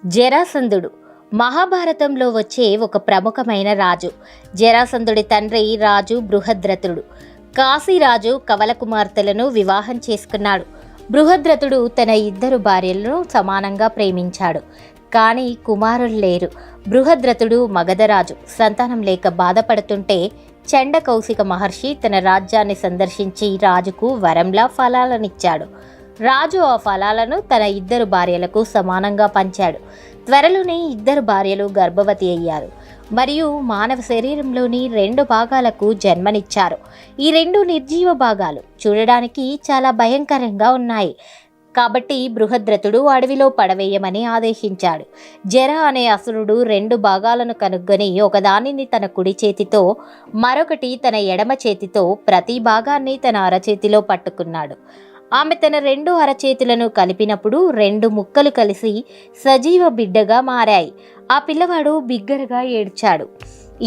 జరాసంధుడు మహాభారతంలో వచ్చే ఒక ప్రముఖమైన రాజు. జరాసంధుడి తండ్రి రాజు బృహద్రథుడు. కాశీరాజు కవల కుమార్తెలను వివాహం చేసుకున్నాడు. బృహద్రథుడు తన ఇద్దరు భార్యలను సమానంగా ప్రేమించాడు. కానీ కుమారులు లేరు. బృహద్రథుడు మగధరాజు. సంతానం లేక బాధపడుతుంటే చండ కౌశిక మహర్షి తన రాజ్యాన్ని సందర్శించి రాజుకు వరంలా ఫలాలనిచ్చాడు. రాజు ఆ ఫలాలను తన ఇద్దరు భార్యలకు సమానంగా పంచాడు. త్వరలోనే ఇద్దరు భార్యలు గర్భవతి అయ్యారు మరియు మానవ శరీరంలోని 2 భాగాలకు జన్మనిచ్చారు. ఈ 2 నిర్జీవ భాగాలు చూడడానికి చాలా భయంకరంగా ఉన్నాయి. కాబట్టి బృహద్రథుడు అడవిలో పడవేయమని ఆదేశించాడు. జర అనే అసురుడు 2 భాగాలను కనుగొని ఒకదానిని తన కుడి చేతితో మరొకటి తన ఎడమ చేతితో ప్రతి భాగాన్ని తన అరచేతిలో పట్టుకున్నాడు. ఆమె తన 2 అరచేతులను కలిపినప్పుడు 2 ముక్కలు కలిసి సజీవ బిడ్డగా మారాయి. ఆ పిల్లవాడు బిగ్గరగా ఏడ్చాడు.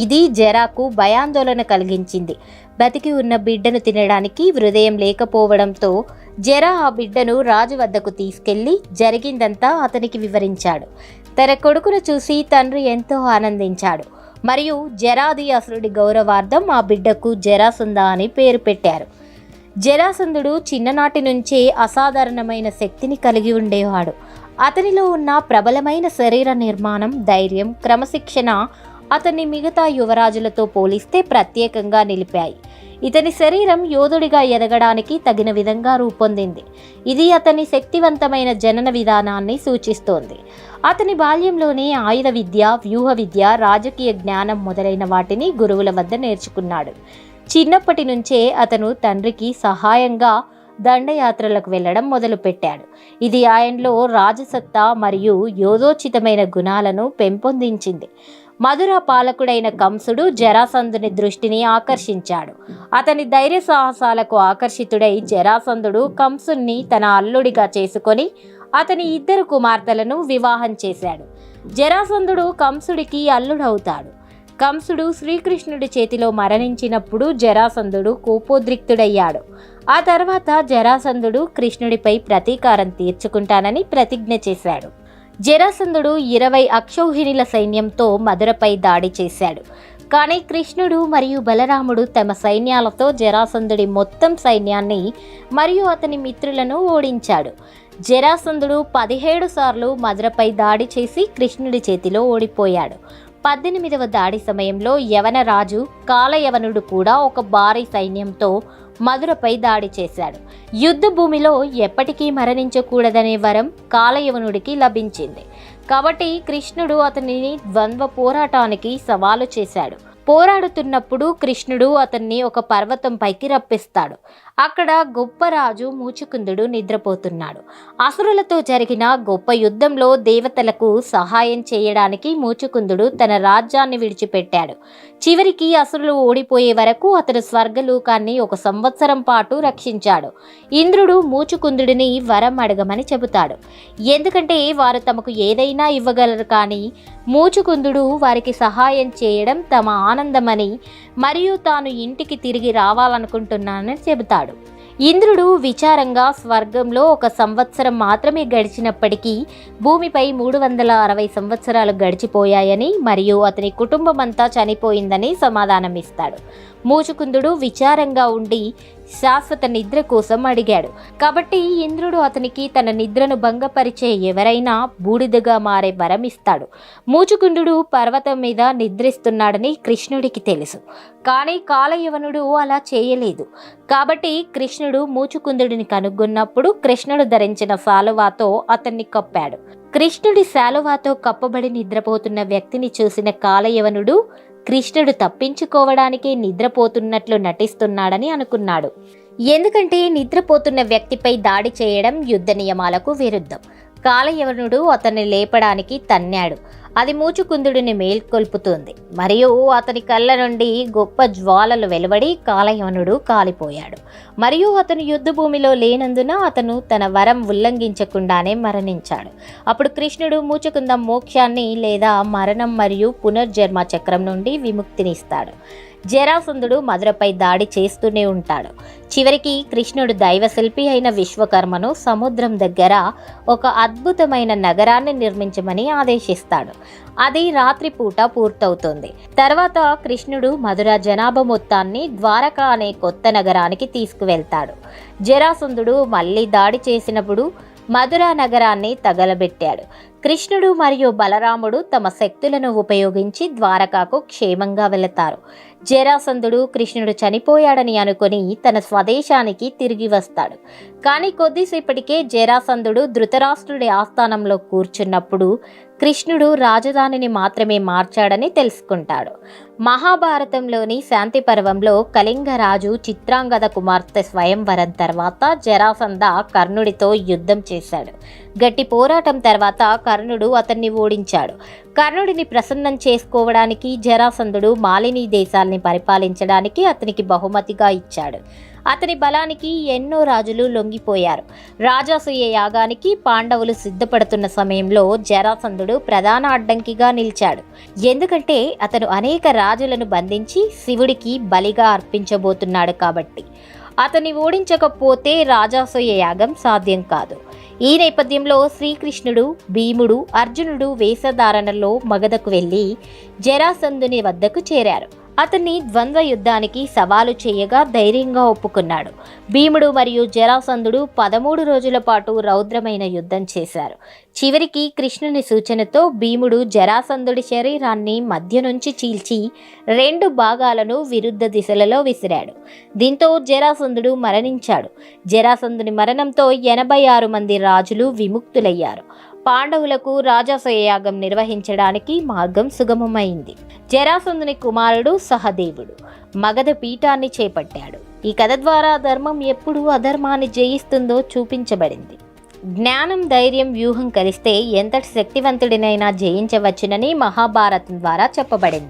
ఇది జరాకు భయాందోళన కలిగించింది. బతికి ఉన్న బిడ్డను తినడానికి హృదయం లేకపోవడంతో జర ఆ బిడ్డను రాజు వద్దకు తీసుకెళ్లి జరిగిందంతా అతనికి వివరించాడు. తన కొడుకును చూసి తండ్రి ఎంతో ఆనందించాడు మరియు జరాది అసురుడి గౌరవార్థం ఆ బిడ్డకు జరాసంధ అని పేరు పెట్టారు. జరాసంధుడు చిన్ననాటి నుంచే అసాధారణమైన శక్తిని కలిగి ఉండేవాడు. అతనిలో ఉన్న ప్రబలమైన శరీర నిర్మాణం, ధైర్యం, క్రమశిక్షణ అతన్ని మిగతా యువరాజులతో పోలిస్తే ప్రత్యేకంగా నిలిపాయి. ఇతని శరీరం యోధుడిగా ఎదగడానికి తగిన విధంగా రూపొందింది. ఇది అతని శక్తివంతమైన జనన విధానాన్ని సూచిస్తోంది. అతని బాల్యంలోనే ఆయుధ విద్య, వ్యూహ విద్య, రాజకీయ జ్ఞానం మొదలైన వాటిని గురువుల వద్ద నేర్చుకున్నాడు. చిన్నప్పటి నుంచే అతను తండ్రికి సహాయంగా దండయాత్రలకు వెళ్లడం మొదలుపెట్టాడు. ఇది ఆయనలో రాజసత్తా మరియు యోధోచితమైన గుణాలను పెంపొందించింది. మధుర పాలకుడైన కంసుడు జరాసంధుని దృష్టిని ఆకర్షించాడు. అతని ధైర్య సాహసాలకు ఆకర్షితుడై జరాసంధుడు కంసుని తన అల్లుడిగా చేసుకొని అతని 2 కుమార్తెలను వివాహం చేశాడు. జరాసంధుడు కంసుడికి అల్లుడవుతాడు. కంసుడు శ్రీకృష్ణుడి చేతిలో మరణించినప్పుడు జరాసంధుడు కోపోద్రిక్తుడయ్యాడు. ఆ తర్వాత జరాసంధుడు కృష్ణుడిపై ప్రతీకారం తీర్చుకుంటానని ప్రతిజ్ఞ చేశాడు. జరాసంధుడు 20 అక్షౌహిణుల సైన్యంతో మధురపై దాడి చేశాడు. కానీ కృష్ణుడు మరియు బలరాముడు తమ సైన్యాలతో జరాసంధుడి మొత్తం సైన్యాన్ని మరియు అతని మిత్రులను ఓడించాడు. జరాసంధుడు 17 సార్లు మధురపై దాడి చేసి కృష్ణుడి చేతిలో ఓడిపోయాడు. 18వ దాడి సమయంలో యవన రాజు కాలయవనుడు కూడా ఒక భారీ సైన్యంతో మధురపై దాడి చేశాడు. యుద్ధ భూమిలో ఎప్పటికీ మరణించకూడదనే వరం కాలయవనుడికి లభించింది. కాబట్టి కృష్ణుడు అతనిని ద్వంద్వ పోరాటానికి సవాలు చేశాడు. పోరాడుతున్నప్పుడు కృష్ణుడు అతన్ని ఒక పర్వతం పైకి రప్పిస్తాడు. అక్కడ గొప్ప రాజు మూచుకుందుడు నిద్రపోతున్నాడు. అసురులతో జరిగిన గొప్ప యుద్ధంలో దేవతలకు సహాయం చేయడానికి మూచుకుందుడు తన రాజ్యాన్ని విడిచిపెట్టాడు. చివరికి అసురులు ఓడిపోయే వరకు అతడు స్వర్గలోకాన్ని 1 సంవత్సరం పాటు రక్షించాడు. ఇంద్రుడు మూచుకుందుడిని వరం అడగమని చెబుతాడు. ఎందుకంటే వారు తమకు ఏదైనా ఇవ్వగలరు, కానీ మూచుకుందుడు వారికి సహాయం చేయడం తమ ఆనందమని మరియు తాను ఇంటికి తిరిగి రావాలనుకుంటున్నానని చెబుతాడు. ఇంద్రుడు విచారంగా స్వర్గంలో 1 సంవత్సరం మాత్రమే గడిచినప్పటికీ భూమిపై 360 సంవత్సరాలు గడిచిపోయాయని మరియు అతని కుటుంబమంతా చనిపోయిందని సమాధానమిస్తాడు. మూచుకుందుడు విచారంగా ఉండి శాశ్వత నిద్ర కోసం అడిగాడు. కాబట్టి ఇంద్రుడు అతనికి తన నిద్రను భంగపరిచే ఎవరైనా బూడిదగా మారే వరం ఇస్తాడు. మూచుకుందుడు పర్వతం మీద నిద్రిస్తున్నాడని కృష్ణుడికి తెలుసు, కానీ కాలయవనుడు అలా చేయలేదు. కాబట్టి కృష్ణుడు మూచుకుందుడిని కనుగొన్నప్పుడు కృష్ణుడు ధరించిన శాలువాతో అతన్ని కప్పాడు. కృష్ణుడి శాలువాతో కప్పబడి నిద్రపోతున్న వ్యక్తిని చూసిన కాలయవనుడు కృష్ణుడు తప్పించుకోవడానికి నిద్రపోతున్నట్లు నటిస్తున్నాడని అనుకున్నాడు. ఎందుకంటే నిద్రపోతున్న వ్యక్తిపై దాడి చేయడం యుద్ధ నియమాలకు విరుద్ధం. కాలయవనుడు అతన్ని లేపడానికి తన్నాడు. అది మూచుకుందుడిని మేల్కొల్పుతుంది మరియు అతని కళ్ళ నుండి గొప్ప జ్వాలలు వెలువడి కాలయవనుడు కాలిపోయాడు. మరియు అతను యుద్ధ భూమిలో లేనందున అతను తన వరం ఉల్లంఘించకుండానే మరణించాడు. అప్పుడు కృష్ణుడు మూచుకుంద మోక్షాన్ని లేదా మరణం మరియు పునర్జన్మ చక్రం నుండి విముక్తినిస్తాడు. జరాసంధుడు మధురపై దాడి చేస్తూనే ఉంటాడు. చివరికి కృష్ణుడు దైవశిల్పి అయిన విశ్వకర్మను సముద్రం దగ్గర ఒక అద్భుతమైన నగరాన్ని నిర్మించమని ఆదేశిస్తాడు. అది రాత్రిపూట పూర్తవుతుంది. తర్వాత కృష్ణుడు మధుర జనాభా మొత్తాన్ని ద్వారకా అనే కొత్త నగరానికి తీసుకువెళ్తాడు. జరాసంధుడు మళ్ళీ దాడి చేసినప్పుడు మధురా నగరాన్ని తగలబెట్టాడు. కృష్ణుడు మరియు బలరాముడు తమ శక్తులను ఉపయోగించి ద్వారకాకు క్షేమంగా వెళతారు. జరాసంధుడు కృష్ణుడు చనిపోయాడని అనుకుని తన స్వదేశానికి తిరిగి వస్తాడు. కానీ కొద్దిసేపటికే జరాసంధుడు ధృతరాష్ట్రుడి ఆస్థానంలో కూర్చున్నప్పుడు కృష్ణుడు రాజధానిని మాత్రమే మార్చాడని తెలుసుకుంటాడు. మహాభారతంలోని శాంతి పర్వంలో కళింగ రాజు చిత్రాంగద కుమార్తె స్వయంవరం తర్వాత జరాసంధ కర్ణుడితో యుద్ధం చేశాడు. గట్టి పోరాటం తర్వాత కర్ణుడు అతన్ని ఓడించాడు. కర్ణుడిని ప్రసన్నం చేసుకోవడానికి జరాసంధుడు మాలిని దేశాల్ని పరిపాలించడానికి అతనికి బహుమతిగా ఇచ్చాడు. అతని బలానికి ఎన్నో రాజులు లొంగిపోయారు. రాజాసూయ యాగానికి పాండవులు సిద్ధపడుతున్న సమయంలో జరాసంధుడు ప్రధాన అడ్డంకిగా నిలిచాడు. ఎందుకంటే అతను అనేక రాజులను బంధించి శివుడికి బలిగా అర్పించబోతున్నాడు కాబట్టి. అతన్ని ఓడించకపోతే రాజాసూయ యాగం సాధ్యం కాదు. ఈ నేపథ్యంలో శ్రీకృష్ణుడు, భీముడు, అర్జునుడు వేషధారణలో మగధకు వెళ్లి జరాసంధుని వద్దకు చేరారు. అతన్ని ద్వంద్వ యుద్ధానికి సవాలు చేయగా ధైర్యంగా ఒప్పుకున్నాడు. భీముడు మరియు జరాసంధుడు 13 రోజుల పాటు రౌద్రమైన యుద్ధం చేశారు. చివరికి కృష్ణుని సూచనతో భీముడు జరాసంధుడి శరీరాన్ని మధ్య నుంచి చీల్చి 2 భాగాలను విరుద్ధ దిశలలో విసిరాడు. దీంతో జరాసంధుడు మరణించాడు. జరాసంధుని మరణంతో 86 మంది రాజులు విముక్తులయ్యారు. పాండవులకు రాజాసూయ యాగం నిర్వహించడానికి మార్గం సుగమమైంది. జరాసంధుని కుమారుడు సహదేవుడు మగధ పీఠాన్ని చేపట్టాడు. ఈ కథ ద్వారా ధర్మం ఎప్పుడు అధర్మాన్ని జయిస్తుందో చూపించబడింది. జ్ఞానం, ధైర్యం, వ్యూహం కలిస్తే ఎంతటి శక్తివంతుడినైనా జయించవచ్చునని మహాభారతం ద్వారా చెప్పబడింది.